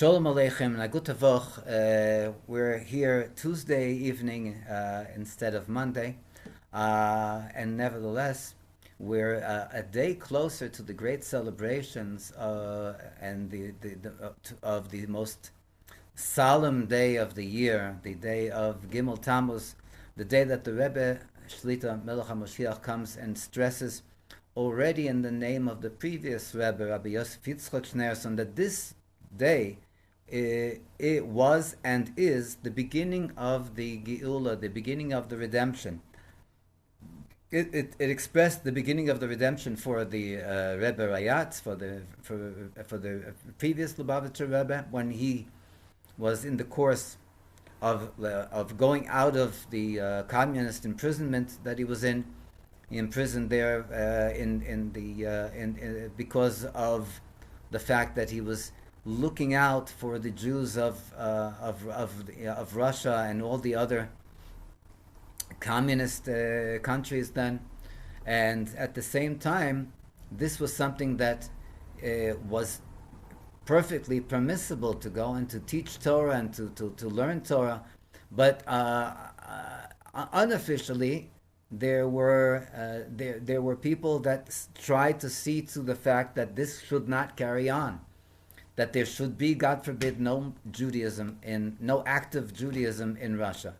Shalom Aleichem and Agut Tavoch. We're here Tuesday evening instead of Monday, and nevertheless, we're a day closer to the great celebrations and of the most solemn day of the year, the day of Gimel Tammuz, the day that the Rebbe Shlita Melech Ha'Moshiach comes and stresses already in the name of the previous Rebbe, Rabbi Yosef Yitzchak Schneerson, that this day it was and is the beginning of the Geula, the beginning of the redemption. It expressed the beginning of the redemption for the Rebbe Rayatz, for the previous Lubavitcher Rebbe, when he was in the course of going out of the communist imprisonment that he was in. He imprisoned there because of the fact that he was looking out for the Jews of Russia and all the other communist countries then, and at the same time, this was something that was perfectly permissible to go and to teach Torah and to learn Torah, but unofficially there were people that tried to see to the fact that this should not carry on, that there should be, God forbid, no active Judaism in Russia.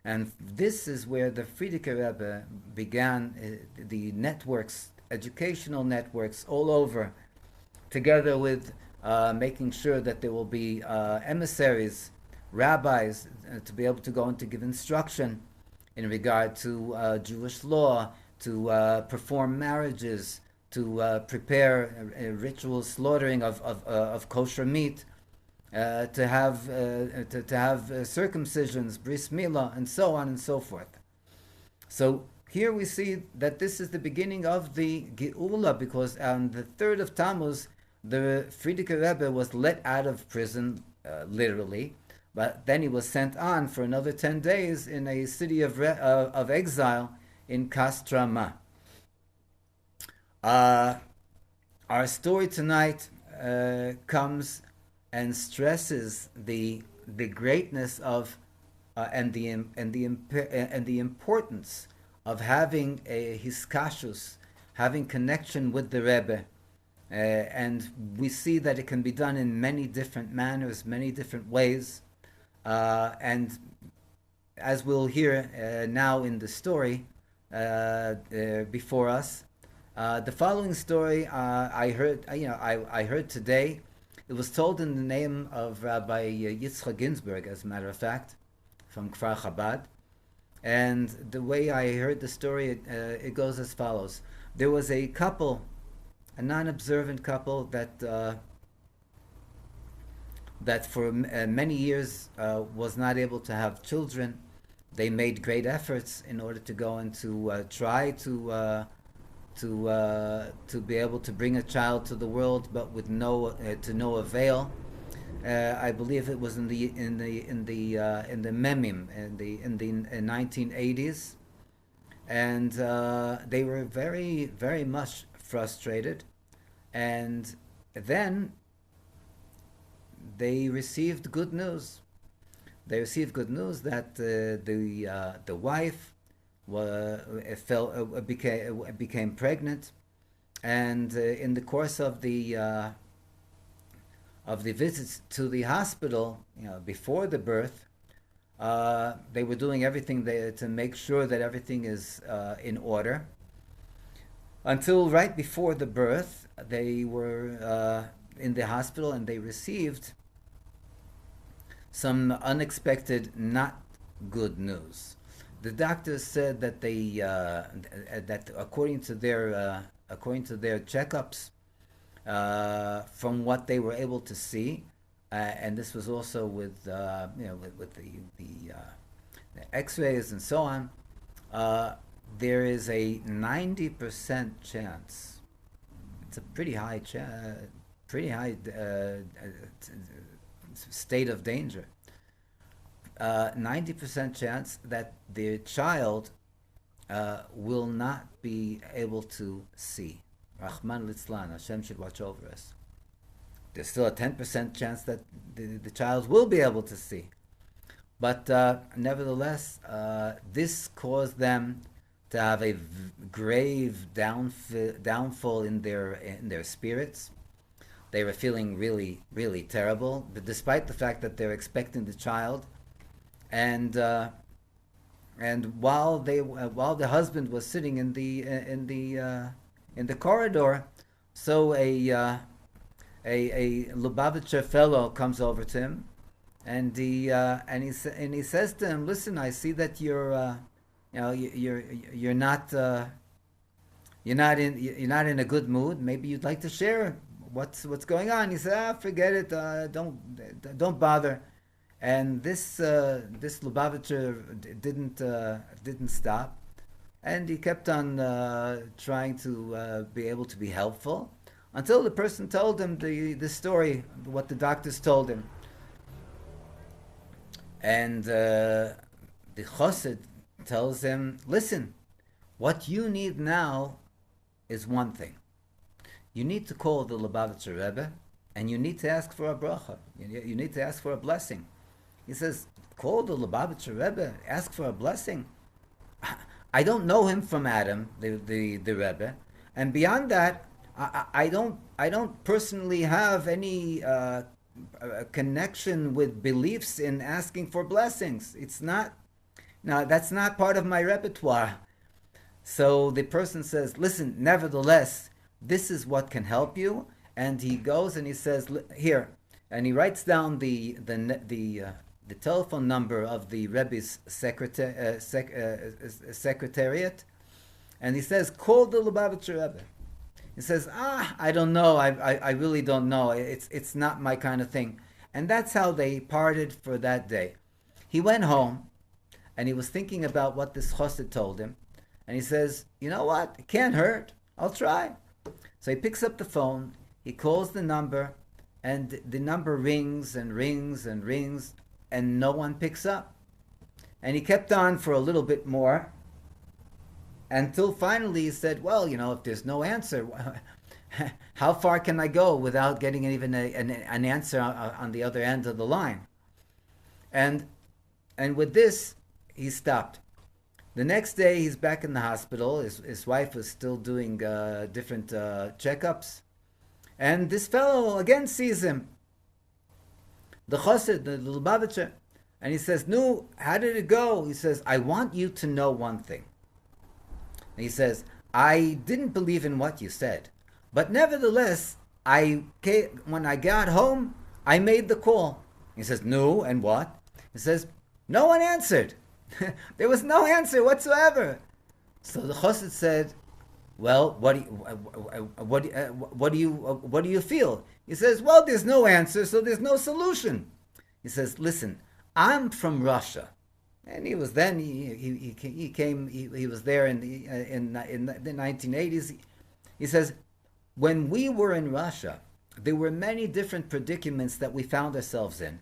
And this is where the Frierdiker Rebbe began the networks, educational networks all over, together with making sure that there will be emissaries, rabbis, to be able to go and to give instruction in regard to Jewish law, to perform marriages, to prepare ritual slaughtering of kosher meat, to have circumcisions, bris milah, and so on and so forth. So here we see that this is the beginning of the Geula, because on the 3rd of Tammuz, the Frierdiker Rebbe was let out of prison, literally, but then he was sent on for another 10 days in a city of exile in Kostroma. Our story tonight comes and stresses the greatness of and the importance of having a hiskashus, having connection with the Rebbe, and we see that it can be done in many different manners, many different ways, and as we'll hear now in the story before us. The following story I heard today. It was told in the name of Rabbi Yitzchak Ginsburg, as a matter of fact, from Kfar Chabad. And the way I heard the story, it goes as follows. There was a couple, a non-observant couple, that for many years was not able to have children. They made great efforts in order to go and to try to be able to bring a child to the world, but with no avail. I believe it was in the Memim in the 1980s, and they were very, very much frustrated. And then they received good news. They received good news that the wife became pregnant, and in the course of the visits to the hospital, before the birth, they were doing everything to make sure that everything is in order. Until right before the birth, they were in the hospital, and they received some unexpected, not good news. The doctors said that that according to their checkups, from what they were able to see, and this was also with the X-rays and so on, there is a 90% chance. It's a pretty high state of danger. 90% chance that the child will not be able to see. Rahman litzlan, Hashem should watch over us. There's still a 10% chance that the child will be able to see. But nevertheless, this caused them to have a grave downfall in their spirits. They were feeling really, really terrible, but despite the fact that they're expecting the child, and while the husband was sitting in the corridor, so a Lubavitcher fellow comes over to him, and he says to him, "Listen, I see that you're not in a good mood. Maybe you'd like to share what's going on." He said, "Forget it. Don't bother." And this Lubavitcher didn't stop, and he kept on trying to be able to be helpful, until the person told him the story, what the doctors told him. And the Chassid tells him, "Listen, what you need now is one thing. You need to call the Lubavitcher Rebbe, and you need to ask for a bracha. You need to ask for a blessing." He says, "Call the Lubavitcher Rebbe, ask for a blessing? I don't know him from Adam, the Rebbe, and beyond that, I don't personally have any connection with beliefs in asking for blessings. That's not part of my repertoire." So the person says, "Listen, nevertheless, this is what can help you." And he goes and he says, "Here," and he writes down the telephone number of the Rebbe's secretariat, and he says, "Call the Lubavitcher Rebbe." He says, "I don't know. I really don't know. It's not my kind of thing." And that's how they parted for that day. He went home, and he was thinking about what this chassid told him, and he says, "You know what? It can't hurt. I'll try." So he picks up the phone. He calls the number, and the number rings and rings and rings, and no one picks up. And he kept on for a little bit more, until finally he said, "Well, if there's no answer, how far can I go without getting even an answer on the other end of the line?" And with this, he stopped. The next day, he's back in the hospital. His wife was still doing different checkups. And this fellow again sees him, the chassid, the Lubavitcher, and he says, "No, how did it go?" He says, "I want you to know one thing." And he says, "I didn't believe in what you said, but nevertheless, when I got home, I made the call." He says, "No, and what?" He says, "No one answered." There was no answer whatsoever. So the chassid said, "Well, what do you feel?" He says, "Well, there's no answer, so there's no solution." He says, "Listen, I'm from Russia," and he was then he was there in the 1980s. He says, "When we were in Russia, there were many different predicaments that we found ourselves in,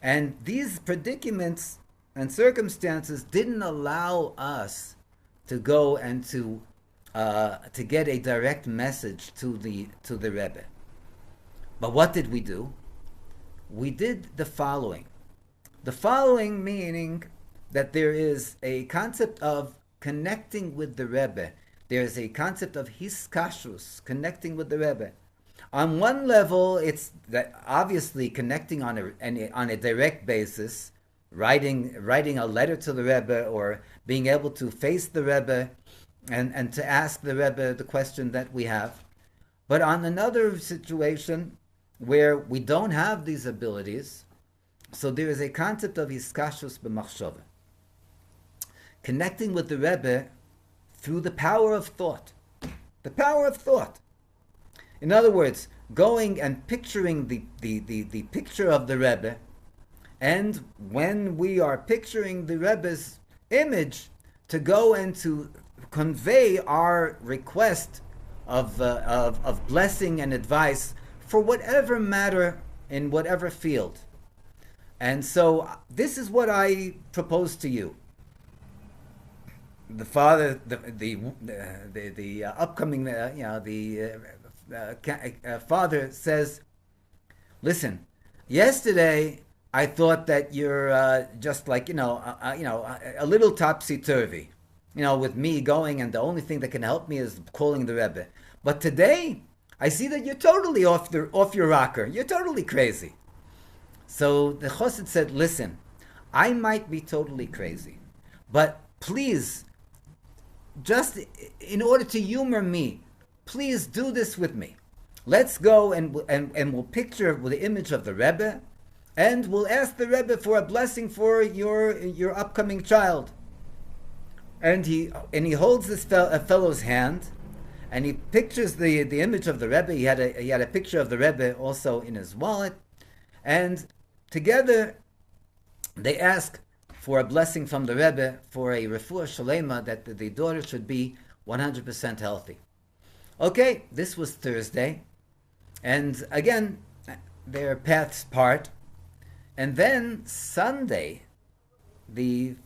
and these predicaments and circumstances didn't allow us to go and to get a direct message to the Rebbe. But what did we do? We did the following. The following meaning that there is a concept of connecting with the Rebbe. There is a concept of hiskashrus, connecting with the Rebbe. On one level, it's that obviously connecting on a direct basis, writing a letter to the Rebbe, or being able to face the Rebbe and to ask the Rebbe the question that we have. But on another situation where we don't have these abilities, so there is a concept of hiskashrus b'machshava, connecting with the Rebbe through the power of thought. The power of thought. In other words, going and picturing the picture of the Rebbe, and when we are picturing the Rebbe's image, to go and to convey our request of blessing and advice for whatever matter in whatever field. And so this is what I propose to you. The father, the upcoming, father says, listen, yesterday I thought that you're just like, a little topsy-turvy, with me going, and the only thing that can help me is calling the Rebbe. But today, I see that you're totally off your rocker. You're totally crazy. So the Chassid said, listen, I might be totally crazy, but please, just in order to humor me, please do this with me. Let's go and we'll picture with the image of the Rebbe, and we'll ask the Rebbe for a blessing for your upcoming child. And he holds this fellow's hand, and he pictures the image of the Rebbe. He had a picture of the Rebbe also in his wallet, and together they ask for a blessing from the Rebbe for a refuah shalema, that the daughter should be 100% healthy. Okay, this was Thursday, and again, their paths part. And then Sunday, the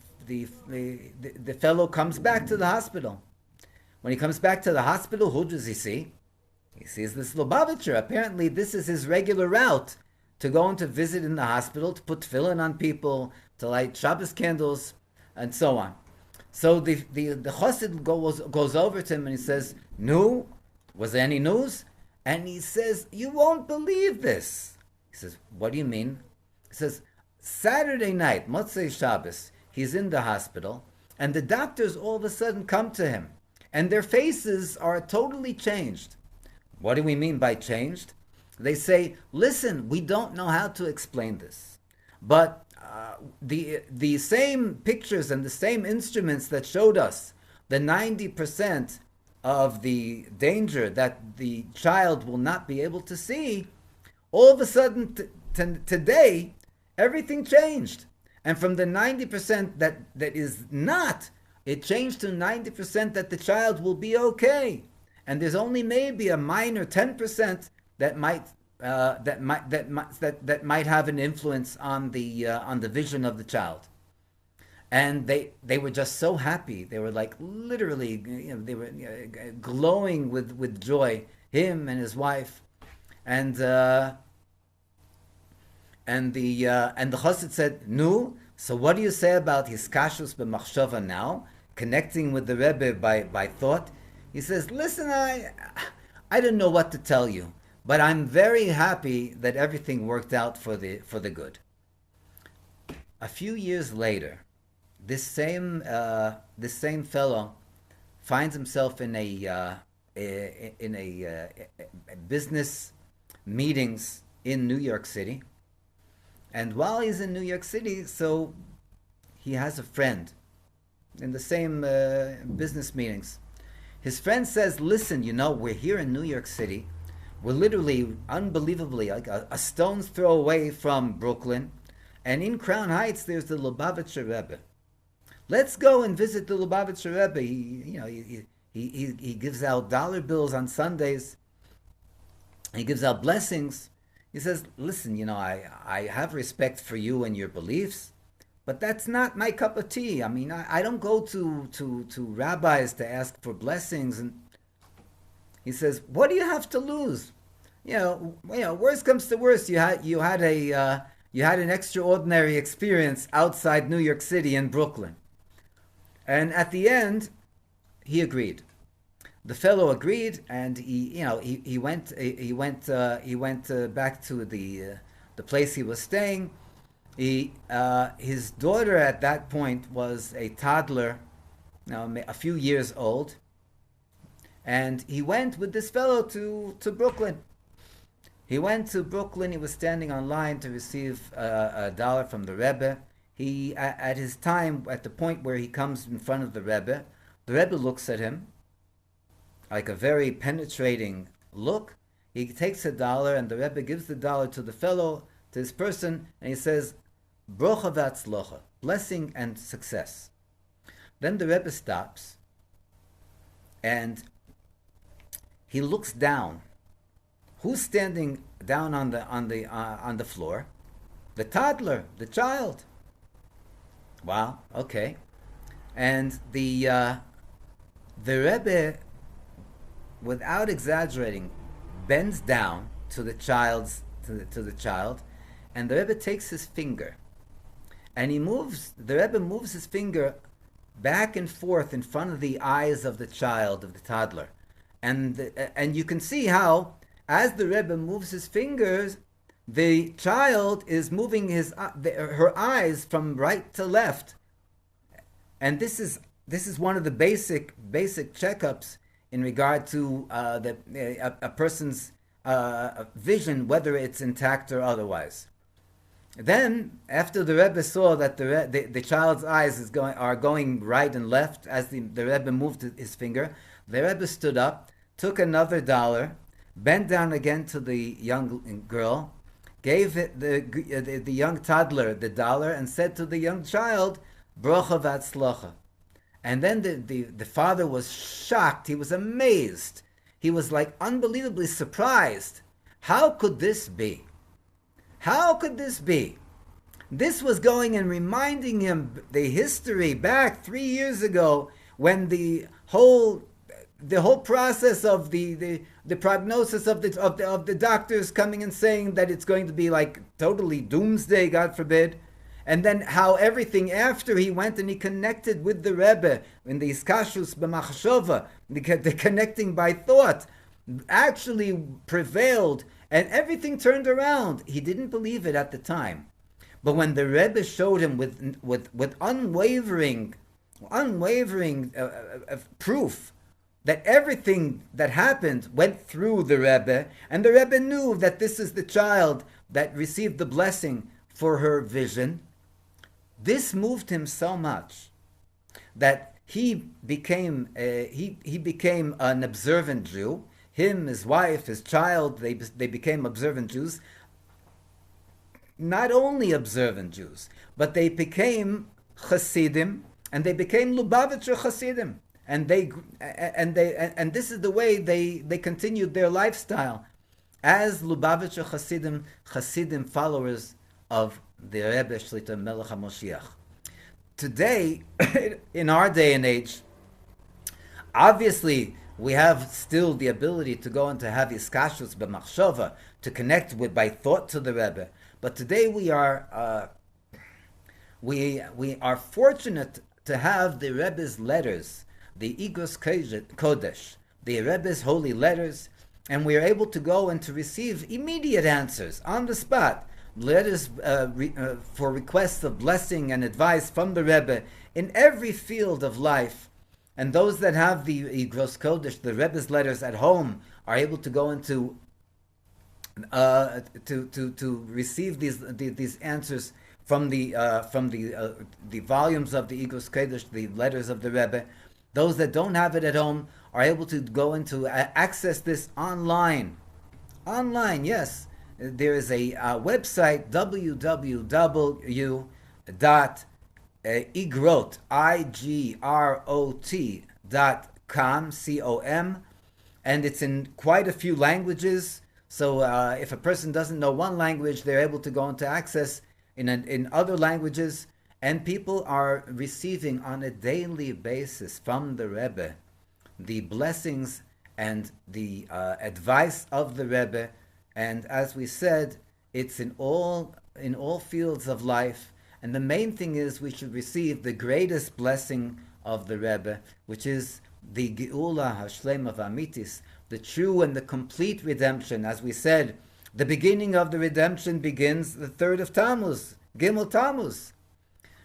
fellow comes back to the hospital. When he comes back to the hospital, who does he see? He sees this Lubavitcher. Apparently, this is his regular route to go and to visit in the hospital, to put tefillin on people, to light Shabbos candles, and so on. So the chassid goes over to him and he says, "No, was there any news?" And he says, "You won't believe this." He says, "What do you mean?" He says, "Saturday night, Motzei Shabbos, he's in the hospital, and the doctors all of a sudden come to him, and their faces are totally changed." What do we mean by changed? They say, "Listen, we don't know how to explain this, but the same pictures and the same instruments that showed us the 90% of the danger that the child will not be able to see, all of a sudden today, everything changed. And from the 90% that is not, it changed to 90% that the child will be okay. And there's only maybe a minor 10% that might have an influence on the vision of the child." And they were just so happy. They were like literally, they were glowing with joy. Him and his wife, and the chassid said, "No. So what do you say about his kashus b'machshava now, connecting with the Rebbe by thought?" He says, "Listen, I don't know what to tell you, but I'm very happy that everything worked out for the good." A few years later, this same fellow finds himself in a business meetings in New York City, and while he's in New York City, so he has a friend in the same business meetings. His friend says, "Listen, we're here in New York City. We're literally, unbelievably, like a stone's throw away from Brooklyn. And in Crown Heights, there's the Lubavitcher Rebbe. Let's go and visit the Lubavitcher Rebbe. He gives out dollar bills on Sundays. He gives out blessings." He says, "Listen, I have respect for you and your beliefs, but that's not my cup of tea. I mean, I don't go to rabbis to ask for blessings." And he says, "What do you have to lose? Worst comes to worst. You had an extraordinary experience outside New York City in Brooklyn." And at the end, he agreed. The fellow agreed, and he went back to the place he was staying. His daughter at that point was a toddler, a few years old, and he went with this fellow to Brooklyn. He went to Brooklyn. He was standing on line to receive a dollar from the Rebbe. He, at the point where he comes in front of the Rebbe looks at him like a very penetrating look. He takes a dollar, and the Rebbe gives the dollar to the fellow, to this person, and he says, "Brocha v'atzlocha," blessing and success. Then the Rebbe stops, and he looks down. Who's standing down on the floor? The toddler, the child. Wow. Okay. And the Rebbe, without exaggerating, bends down to the child's to the child, and the Rebbe takes his finger, and the Rebbe moves his finger back and forth in front of the eyes of the child, of the toddler. And you can see how, as the Rebbe moves his fingers, the child is moving her eyes from right to left. And this is one of the basic checkups in regard to a person's vision, whether it's intact or otherwise. Then, after the Rebbe saw that the child's eyes are going right and left as the Rebbe moved his finger, the Rebbe stood up, took another dollar, bent down again to the young girl, gave the young toddler the dollar, and said to the young child, "Brocha v'atzlocha." And then the father was shocked. He was amazed. He was like unbelievably surprised. How could this be? How could this be? This was going and reminding him the history back 3 years ago, when the whole process of the prognosis of the doctors coming and saying that it's going to be like totally doomsday, God forbid, and then how everything after he went and he connected with the Rebbe in the iskashus b'machshova, the connecting by thought, actually prevailed, and everything turned around. He didn't believe it at the time, but when the Rebbe showed him with unwavering proof that everything that happened went through the Rebbe, and the Rebbe knew that this is the child that received the blessing for her vision, this moved him so much that he became an observant Jew. Him, his wife, his child, they became observant Jews. Not only observant Jews, but they became Hasidim, and they became Lubavitcher Hasidim, and this is the way they continued their lifestyle as Lubavitcher Hasidim followers of the Rebbe Shlita Melech Ha'Moshiach. Today, in our day and age, obviously we have still the ability to go and to have iskashus b'machshova, to connect by thought to the Rebbe. But today we are fortunate to have the Rebbe's letters, the Igros Kodesh, the Rebbe's holy letters, and we are able to go and to receive immediate answers on the spot. Letters for requests of blessing and advice from the Rebbe in every field of life. And those that have the Igros Kodesh, the Rebbe's letters at home, are able to go into to receive these answers from the volumes of the Igros Kodesh, the letters of the Rebbe. Those that don't have it at home are able to go into access this online. Online, yes. There is a website, www.igrot, igrot.com, C-O-M, and it's in quite a few languages. So if a person doesn't know one language, they're able to go into access in other languages, and people are receiving on a daily basis from the Rebbe the blessings and the advice of the Rebbe. And as we said, it's in all fields of life. And the main thing is we should receive the greatest blessing of the Rebbe, which is the Geula Hashlema V'Amitis, the true and the complete redemption. As we said, the beginning of the redemption begins the 3rd of Tammuz, Gimel Tammuz.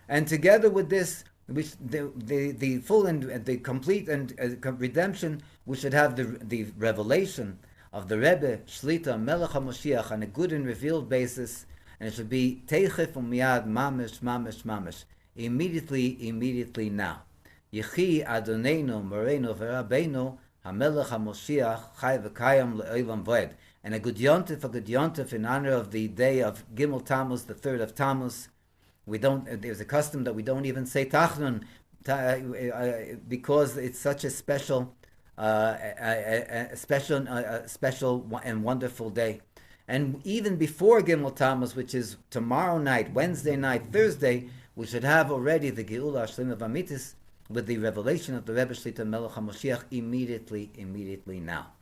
And together with this, which the full and the complete and redemption, we should have the revelation of the Rebbe Shlita Melech Ha'Moshiach on a good and revealed basis, and it should be Teichef u'miyad, mamish, mamish, mamish, immediately now. Yechi Adoneinu Moreinu V'Rabbeinu HaMelech Ha'Moshiach Chai V'Kayam Le'olam Voed. And a good yontif in honor of the day of Gimel Tammuz, the 3rd of Tammuz. There's a custom that we don't even say Tachnun because it's such a special and wonderful day. And even before Gimel Tammuz, which is tomorrow night, Wednesday night, Thursday, we should have already the Geula Hashlema V'Amitis with the revelation of the Rebbe Shlita Melech Ha'Moshiach immediately now.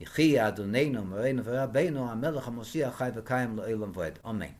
Yechi Adonenu Moreinu v'Rabbeinu HaMelech Ha'Moshiach Chai v'Kayim L'Olam V'Ed. Amen.